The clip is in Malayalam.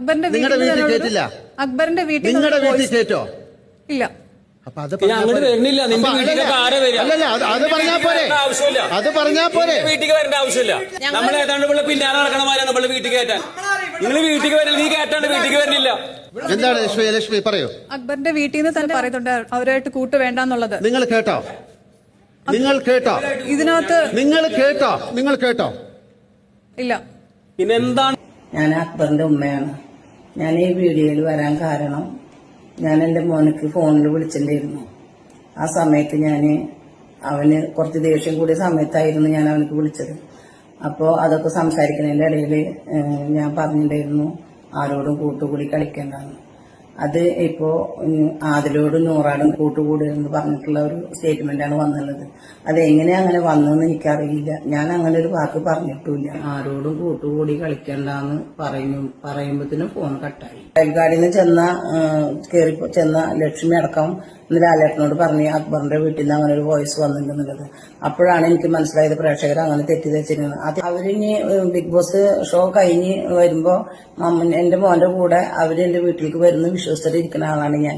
അക്ബറിന്റെ നിങ്ങളുടെ വീട്ടിൽ കേട്ടില്ല? അക്ബറിന്റെ വീട്ടിൽ നിങ്ങളുടെ വീട്ടിൽ കേട്ടോ? ഇല്ല. അപ്പൊ അത് അങ്ങോട്ട് വരുന്നില്ല. നിന്റെ വീട്ടിലേക്ക് ആരെ വരിക? അല്ലല്ല, അത് പറഞ്ഞാ പോരെ, ആവശ്യമില്ല. അത് പറഞ്ഞാ പോരെ. വീട്ടിൽ വരേണ്ട ആവശ്യമില്ല. നമ്മൾ ഏതാണ്ട് ഇവിടെ പിന്നാലെ നടക്കണമാരാണ് നമ്മള് വീട്ടിൽ കയറ്റാൻ. നിങ്ങൾ വീട്ടിൽ വരില്ല, നീ കയറ്റാണ്ട് വീട്ടിൽ വരുന്നില്ല. എന്താണ് ലക്ഷ്മി പറയൂ. അക്ബറിന്റെ വീട്ടിൽ നിന്ന് തന്നെ പറയുന്നുണ്ട് അവരായിട്ട് കൂട്ട് വേണ്ടെന്നുള്ളത്. നിങ്ങൾ കേട്ടോ? നിങ്ങൾ കേട്ടോ? ഇതിനകത്ത് നിങ്ങൾ കേട്ടോ? ഇല്ല. പിന്നെന്താണ്? ഞാൻ അക്ബറിന്റെ ഉമ്മയാണ്. ഞാൻ ഈ വീഡിയോയിൽ വരാൻ കാരണം, ഞാൻ എന്റെ മോനക്ക് ഫോണിൽ വിളിച്ചിട്ടുണ്ടായിരുന്നു. ആ സമയത്ത് അവന് കുറച്ച് ദേഷ്യം കൂടിയ സമയത്തായിരുന്നു ഞാൻ അവനക്ക് വിളിച്ചത്. അപ്പോൾ അതൊക്കെ സംസാരിക്കുന്നതിന്റെ ഇടയിൽ ഞാൻ പറഞ്ഞിട്ടുണ്ടായിരുന്നു ആരോടും കൂട്ടുകൂടി കളിക്കേണ്ടെന്ന്. അത് ഇപ്പോ ആദിലോടും നൂറാടും കൂട്ടുകൂടുമെന്ന് പറഞ്ഞിട്ടുള്ള ഒരു സ്റ്റേറ്റ്മെന്റാണ് വന്നുള്ളത്. അത് എങ്ങനെ അങ്ങനെ വന്നതെന്ന് എനിക്കറിയില്ല. ഞാൻ അങ്ങനെ ഒരു വാക്ക് പറഞ്ഞിട്ടില്ല. ആരോടും കൂട്ടുകൂടി കളിക്കണ്ടെന്ന് പറയുമ്പോഴത്തേനും ഫോൺ കട്ടായി. റെയിൽഗാഡിയിൽ നിന്ന് കയറി ചെന്ന ലക്ഷ്മി അടക്കം ഇന്ന് ലാലേട്ടനോട് പറഞ്ഞ് അക്ബറിന്റെ വീട്ടിൽ നിന്ന് അങ്ങനെ ഒരു വോയിസ് വന്നിട്ടുണ്ടെന്നുള്ളത്. അപ്പോഴാണ് എനിക്ക് മനസ്സിലായത് പ്രേക്ഷകർ അങ്ങനെ തെറ്റിദ്ധരിച്ചിരുന്നത്. അത് അവരിനി ബിഗ് ബോസ് ഷോ കഴിഞ്ഞ് വരുമ്പോ എന്റെ മോന്റെ കൂടെ അവര് എന്റെ വീട്ടിലേക്ക് വരുന്ന വിശ്വസിച്ചിരിക്കുന്ന ആളാണ് ഞാൻ.